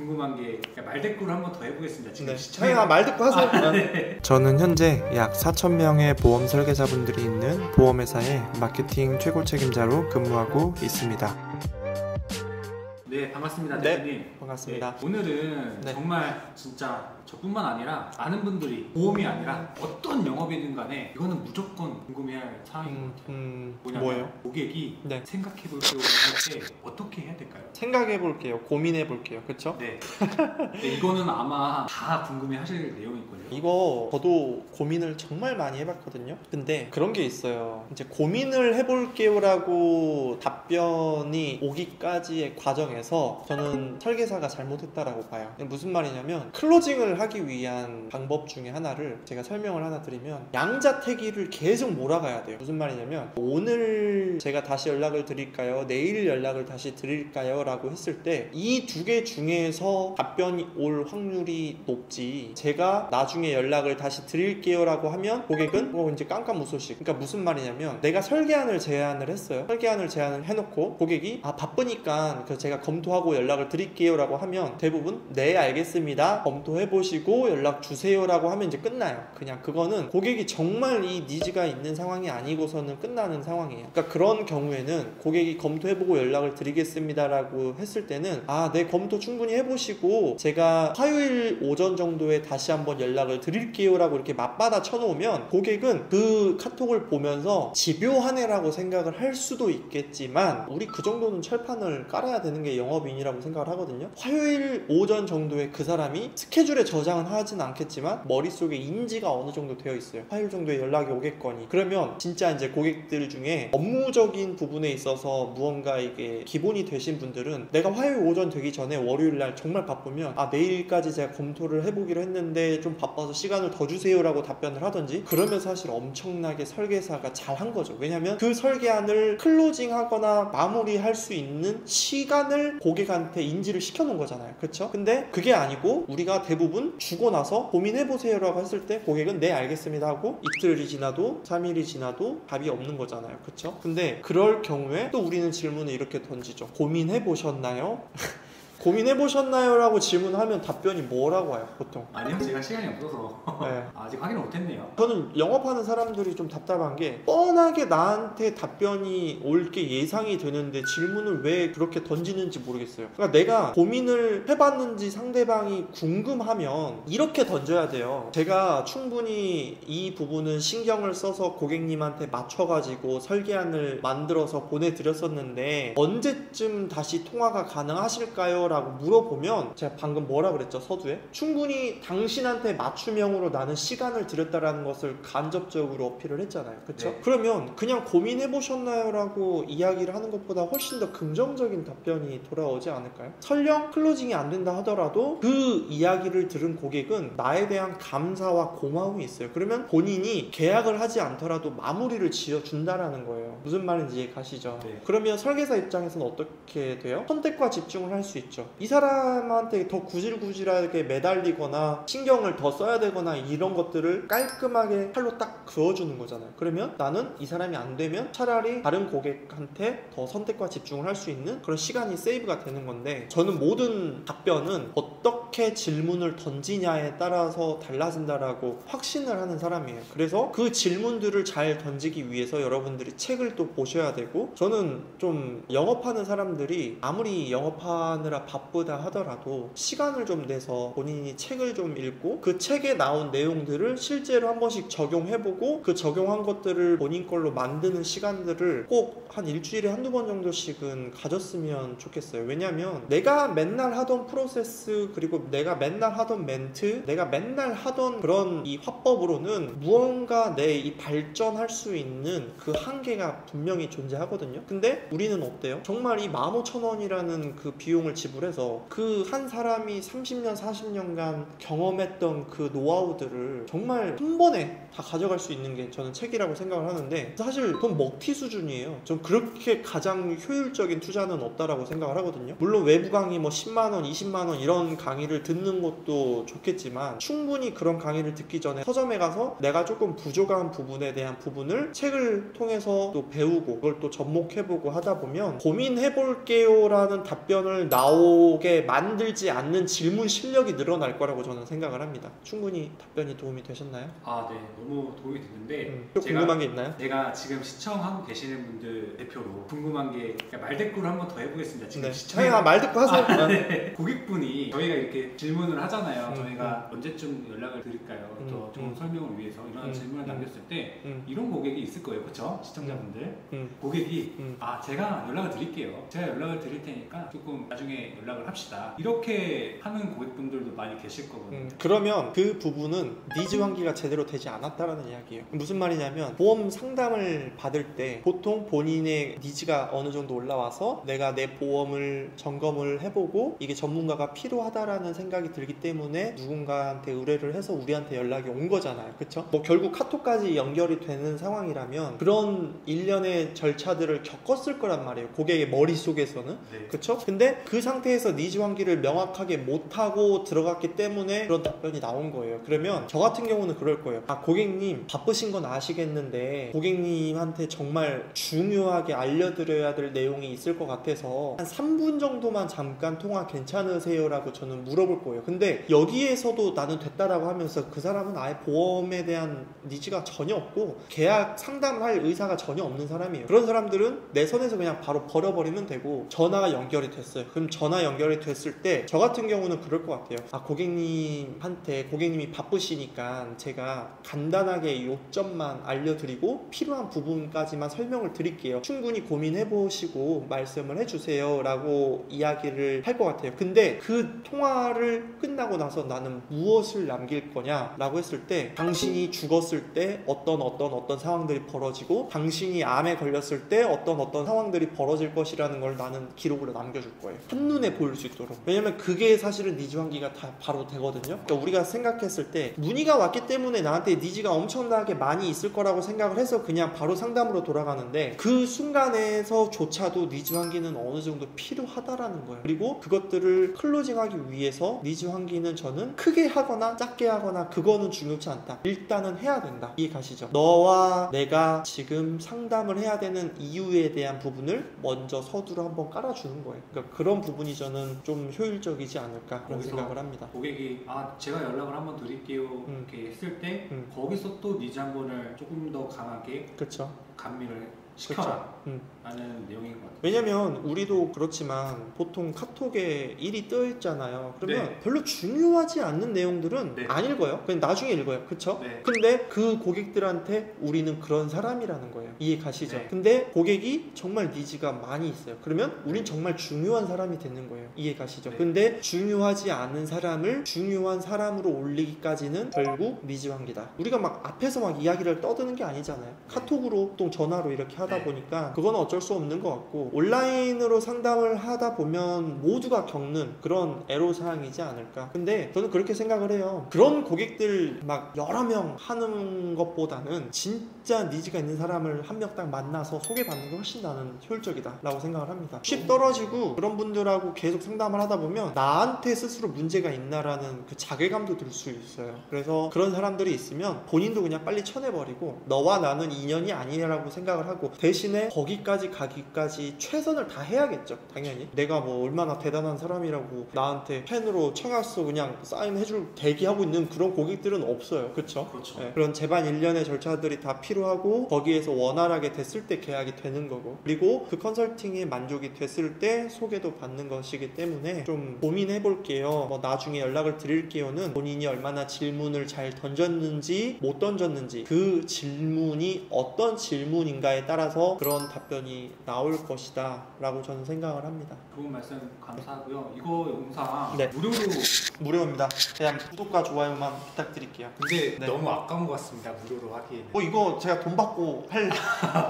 궁금한 게 말대꾸를 한번 더 해보겠습니다. 지금 네. 저희가 말대꾸 하세요. 네. 저는 현재 약 4,000명의 보험 설계사분들이 있는 보험회사의 마케팅 최고 책임자로 근무하고 있습니다. 네, 반갑습니다, 네, 대표님. 반갑습니다. 네, 오늘은 네. 정말 진짜 저뿐만 아니라 많은 분들이 보험이 아니라 어떤 영업이든 간에 이거는 무조건 궁금해야 할 사항인 것 같아요. 뭐냐면 뭐예요? 고객이 네. 생각해볼게요 할 때 어떻게 해야 될까요? 생각해볼게요. 고민해볼게요. 그쵸? 네. 네, 이거는 아마 다 궁금해하실 내용일걸요. 이거 저도 고민을 정말 많이 해봤거든요. 근데 그런 게 있어요. 이제 고민을 해볼게요 라고 답변이 오기까지의 과정에서 저는 설계사가 잘못했다라고 봐요. 무슨 말이냐면 클로징을 하기 위한 방법 중에 하나를 제가 설명을 하나 드리면 양자택일을 계속 몰아가야 돼요. 무슨 말이냐면 오늘 제가 다시 연락을 드릴까요? 내일 연락을 다시 드릴까요? 라고 했을 때 이 두 개 중에서 답변이 올 확률이 높지, 제가 나중에 연락을 다시 드릴게요 라고 하면 고객은 이제 깜깜무소식. 그러니까 무슨 말이냐면 내가 설계안을 제안을 했어요. 설계안을 제안을 해놓고 고객이 바쁘니까 제가 검토하고 연락을 드릴게요 라고 하면 대부분 네 알겠습니다, 검토해보시고 연락 주세요 라고 하면 이제 끝나요. 그냥 그거는 고객이 정말 이 니즈가 있는 상황이 아니고서는 끝나는 상황이에요. 그러니까 그런 경우에는 고객이 검토해보고 연락을 드리겠습니다 라고 했을 때는 네, 검토 충분히 해보시고 제가 화요일 오전 정도에 다시 한번 연락을 드릴게요 라고 이렇게 맞받아 쳐놓으면 고객은 그 카톡을 보면서 집요하네라고 생각을 할 수도 있겠지만 우리 그 정도는 철판을 깔아야 되는 게 영업인이라고 생각을 하거든요. 화요일 오전 정도에 그 사람이 스케줄에 저장은 하진 않겠지만 머릿속에 인지가 어느 정도 되어 있어요. 화요일 정도에 연락이 오겠거니. 그러면 진짜 이제 고객들 중에 업무적인 부분에 있어서 무언가 이게 기본이 되신 분들은 내가 화요일 오전 되기 전에 월요일날 정말 바쁘면 내일까지 제가 검토를 해보기로 했는데 좀 바빠서 시간을 더 주세요 라고 답변을 하던지, 그러면 사실 엄청나게 설계사가 잘한 거죠. 왜냐면 그 설계안을 클로징 하거나 마무리할 수 있는 시간을 고객한테 인지를 시켜놓은 거잖아요. 그쵸? 근데 그게 아니고 우리가 대부분 주고 나서 고민해보세요 라고 했을 때 고객은 네 알겠습니다 하고 이틀이 지나도 3일이 지나도 답이 없는 거잖아요. 그쵸? 근데 그럴 경우에 또 우리는 질문을 이렇게 던지죠. 고민해보셨나요? 고민해보셨나요? 라고 질문하면 답변이 뭐라고 와요 보통? 아니요, 제가 시간이 없어서 네. 아직 확인을 못했네요. 저는 영업하는 사람들이 좀 답답한 게 뻔하게 나한테 답변이 올 게 예상이 되는데 질문을 왜 그렇게 던지는지 모르겠어요. 그러니까 내가 고민을 해봤는지 상대방이 궁금하면 이렇게 던져야 돼요. 제가 충분히 이 부분은 신경을 써서 고객님한테 맞춰가지고 설계안을 만들어서 보내드렸었는데 언제쯤 다시 통화가 가능하실까요? 라고 물어보면 제가 방금 뭐라 그랬죠? 서두에 충분히 당신한테 맞춤형으로 나는 시간을 드렸다라는 것을 간접적으로 어필을 했잖아요. 그쵸? 네. 그러면 그냥 고민해보셨나요? 라고 이야기를 하는 것보다 훨씬 더 긍정적인 답변이 돌아오지 않을까요? 설령 클로징이 안 된다 하더라도 그 이야기를 들은 고객은 나에 대한 감사와 고마움이 있어요. 그러면 본인이 계약을 하지 않더라도 마무리를 지어준다라는 거예요. 무슨 말인지 이해 가시죠? 네. 그러면 설계사 입장에서는 어떻게 돼요? 선택과 집중을 할 수 있죠. 이 사람한테 더 구질구질하게 매달리거나 신경을 더 써야 되거나 이런 것들을 깔끔하게 칼로 딱 그어주는 거잖아요. 그러면 나는 이 사람이 안 되면 차라리 다른 고객한테 더 선택과 집중을 할 수 있는 그런 시간이 세이브가 되는 건데, 저는 모든 답변은 어떻게 질문을 던지냐에 따라서 달라진다라고 확신을 하는 사람이에요. 그래서 그 질문들을 잘 던지기 위해서 여러분들이 책을 또 보셔야 되고, 저는 좀 영업하는 사람들이 아무리 영업하느라 바쁘다 하더라도 시간을 좀 내서 본인이 책을 좀 읽고 그 책에 나온 내용들을 실제로 한 번씩 적용해보고 그 적용한 것들을 본인 걸로 만드는 시간들을 꼭 한 일주일에 한두 번 정도씩은 가졌으면 좋겠어요. 왜냐면 내가 맨날 하던 프로세스, 그리고 내가 맨날 하던 멘트, 내가 맨날 하던 그런 이 화법으로는 무언가 내 이 발전할 수 있는 그 한계가 분명히 존재하거든요. 근데 우리는 어때요? 정말 이 15,000원이라는 그 비용을 지불해서 그 한 사람이 30년 40년간 경험했던 그 노하우들을 정말 한 번에 다 가져갈 수 있는 게 저는 책이라고 생각을 하는데, 사실 돈 먹튀 수준이에요. 전 그렇게 가장 효율적인 투자는 없다라고 생각을 하거든요. 물론 외부 강의 뭐 10만원 20만원 이런 강의를 듣는 것도 좋겠지만, 충분히 그런 강의를 듣기 전에 서점에 가서 내가 조금 부족한 부분에 대한 부분을 책을 통해서 또 배우고 그걸 또 접목해보고 하다 보면 고민해볼게요 라는 답변을 나오게 만들지 않는 질문 실력이 늘어날 거라고 저는 생각을 합니다. 충분히 답변이 도움이 되셨나요? 아, 네. 너무 도움이 됐는데 또 궁금한 게 있나요? 제가 지금 시청하고 계시는 분들 대표로 궁금한 게 말대꾸를 한번 더 해보겠습니다. 지금 네. 시청에 말대꾸 하세요. 네. 고객분이 저희가 이렇게 질문을 하잖아요. 저희가 언제쯤 연락을 드릴까요? 더 좋은 설명을 위해서 이런 질문을 남겼을 때 이런 고객이 있을 거예요. 그렇죠? 시청자분들. 고객이 제가 연락을 드릴게요. 제가 연락을 드릴 테니까 조금 나중에 연락을 합시다. 이렇게 하는 고객분들도 많이 계실 거거든요. 그러면 그 부분은 니즈 환기가 제대로 되지 않았다라는 이야기예요. 무슨 말이냐면 보험 상담을 받을 때 보통 본인의 니즈가 어느 정도 올라와서 내가 내 보험을 점검을 해보고 이게 전문가가 필요하다라는 생각이 들기 때문에 누군가한테 의뢰를 해서 우리한테 연락이 온 거잖아요. 그쵸? 뭐 결국 카톡까지 연결이 되는 상황이라면 그런 일련의 절차들을 겪었을 거란 말이에요. 고객의 머릿속에서는. 네. 그쵸? 근데 그 상태에서 니즈 환기를 명확하게 못하고 들어갔기 때문에 그런 답변이 나온 거예요. 그러면 저 같은 경우는 그럴 거예요. 고객님 바쁘신 건 아시겠는데 고객님한테 정말 중요하게 알려드려야 될 내용이 있을 것 같아서 한 3분 정도만 잠깐 통화 괜찮으세요? 라고 저는 물어볼 거예요. 근데 여기에서도 나는 됐다라고 하면서 그 사람은 아예 보험에 대한 니즈가 전혀 없고 계약 상담을 할 의사가 전혀 없는 사람이에요. 그런 사람들은 내 선에서 그냥 바로 버려버리면 되고 전화가 연결이 됐어요. 그럼 전화 연결이 됐을 때 저 같은 경우는 그럴 것 같아요. 고객님이 바쁘시니까 제가 간단하게 요점만 알려드리고 필요한 부분까지만 설명을 드릴게요. 충분히 고민해보시고 말씀을 해주세요 라고 이야기를 할 것 같아요. 근데 그 통화를 끝나고 나서 나는 무엇을 남길 거냐 라고 했을 때 당신이 죽었을 때 어떤 상황들이 벌어지고 당신이 암에 걸렸을 때 어떤 상황들이 벌어질 것이라는 걸 나는 기록으로 남겨줄 거예요. 한눈에 보일 수 있도록. 왜냐면 그게 사실은 니즈 환기가 다 바로 되거든요. 그러니까 우리가 생각했을 때 문의가 왔기 때문에 나한테 니즈가 엄청나게 많이 있을 거라고 생각을 해서 그냥 바로 상담으로 돌아가는데 그 순간에서조차도 니즈 환기는 어느 정도 필요하다라는 거예요. 그리고 그것들을 클로징하기 위해서 니즈 환기는 저는 크게 하거나 작게 하거나 그거는 중요치 않다. 일단은 해야 된다. 이해 가시죠? 너와 내가 지금 상담을 해야 되는 이유에 대한 부분을 먼저 서두로 한번 깔아주는 거예요. 그러니까 그런 부분이 저는 좀 효율적이지 않을까 그런 생각을 합니다. 고객이 제가 연락을 한번 드릴게요 이렇게 했을 때 거기서 또 니즈 한 번을 조금 더 강하게 그렇죠. 감미를 시켜라 라는 내용인 것 같아요. 왜냐면 우리도 그렇지만 보통 카톡에 일이 떠 있잖아요. 그러면 별로 중요하지 않는 내용들은 안 읽어요. 그냥 나중에 읽어요. 그쵸? 근데 그 고객들한테 우리는 그런 사람이라는 거예요. 이해 가시죠? 근데 고객이 정말 니즈가 많이 있어요. 그러면 우린 정말 중요한 사람이 되는 거예요. 이해 가시죠? 근데 중요하지 않은 사람을 중요한 사람으로 올리기까지는 결국 니즈 환기다. 우리가 막 앞에서 막 이야기를 떠드는 게 아니잖아요. 카톡으로 또 전화로 이렇게 하다 보니까 그건 어쩔 수 없는 것 같고 온라인으로 상담을 하다 보면 모두가 겪는 그런 애로사항이지 않을까. 근데 저는 그렇게 생각을 해요. 그런 고객들 막 여러 명 하는 것보다는 진짜 니즈가 있는 사람을 한 명 딱 만나서 소개받는 게 훨씬 나는 효율적이다 라고 생각을 합니다. 쉽 떨어지고 그런 분들하고 계속 상담을 하다 보면 나한테 스스로 문제가 있나라는 그 자괴감도 들 수 있어요. 그래서 그런 사람들이 있으면 본인도 그냥 빨리 쳐내버리고 너와 나는 인연이 아니라고 생각을 하고 대신에 거기까지 가기까지 최선을 다 해야겠죠. 당연히 내가 뭐 얼마나 대단한 사람이라고 나한테 펜으로 청약서 그냥 사인해줄 대기하고 있는 그런 고객들은 없어요. 그렇죠? 그런 제반 일련의 절차들이 다 필요하고 거기에서 원활하게 됐을 때 계약이 되는 거고 그리고 그 컨설팅에 만족이 됐을 때 소개도 받는 것이기 때문에 좀 고민해 볼게요. 뭐 나중에 연락을 드릴게요는 본인이 얼마나 질문을 잘 던졌는지 못 던졌는지 그 질문이 어떤 질문인가에 따라서 그런 답변이 나올 것이다 라고 저는 생각을 합니다. 좋은 말씀 감사하고요. 이거 영상 무료입니다. 그냥 구독과 좋아요만 부탁드릴게요. 근데 너무 아까운 것 같습니다. 무료로 하기에는. 이거 제가 돈 받고 할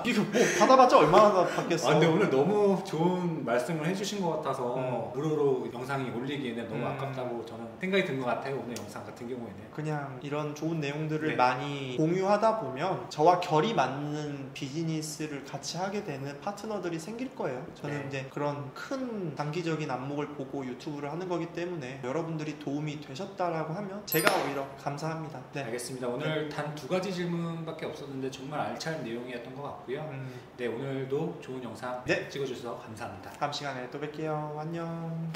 이거 뭐 받아봤자 얼마나 받겠어. 근데 오늘 너무 좋은 말씀을 해주신 것 같아서 무료로 영상이 올리기에는 너무 아깝다고 저는 생각이 든 것 같아요. 오늘 영상 같은 경우에는 그냥 이런 좋은 내용들을 많이 공유하다 보면 저와 결이 맞는 비즈니스를 같이 하게 되는 파트너들이 생길 거예요. 저는 이제 그런 큰 단기적인 안목을 보고 유튜브를 하는 거기 때문에 여러분들이 도움이 되셨다라고 하면 제가 오히려 감사합니다. 알겠습니다. 오늘 단 2가지 질문밖에 없었는데 정말 알찬 내용이었던 것 같고요. 오늘도 좋은 영상 찍어주셔서 감사합니다. 다음 시간에 또 뵐게요. 안녕.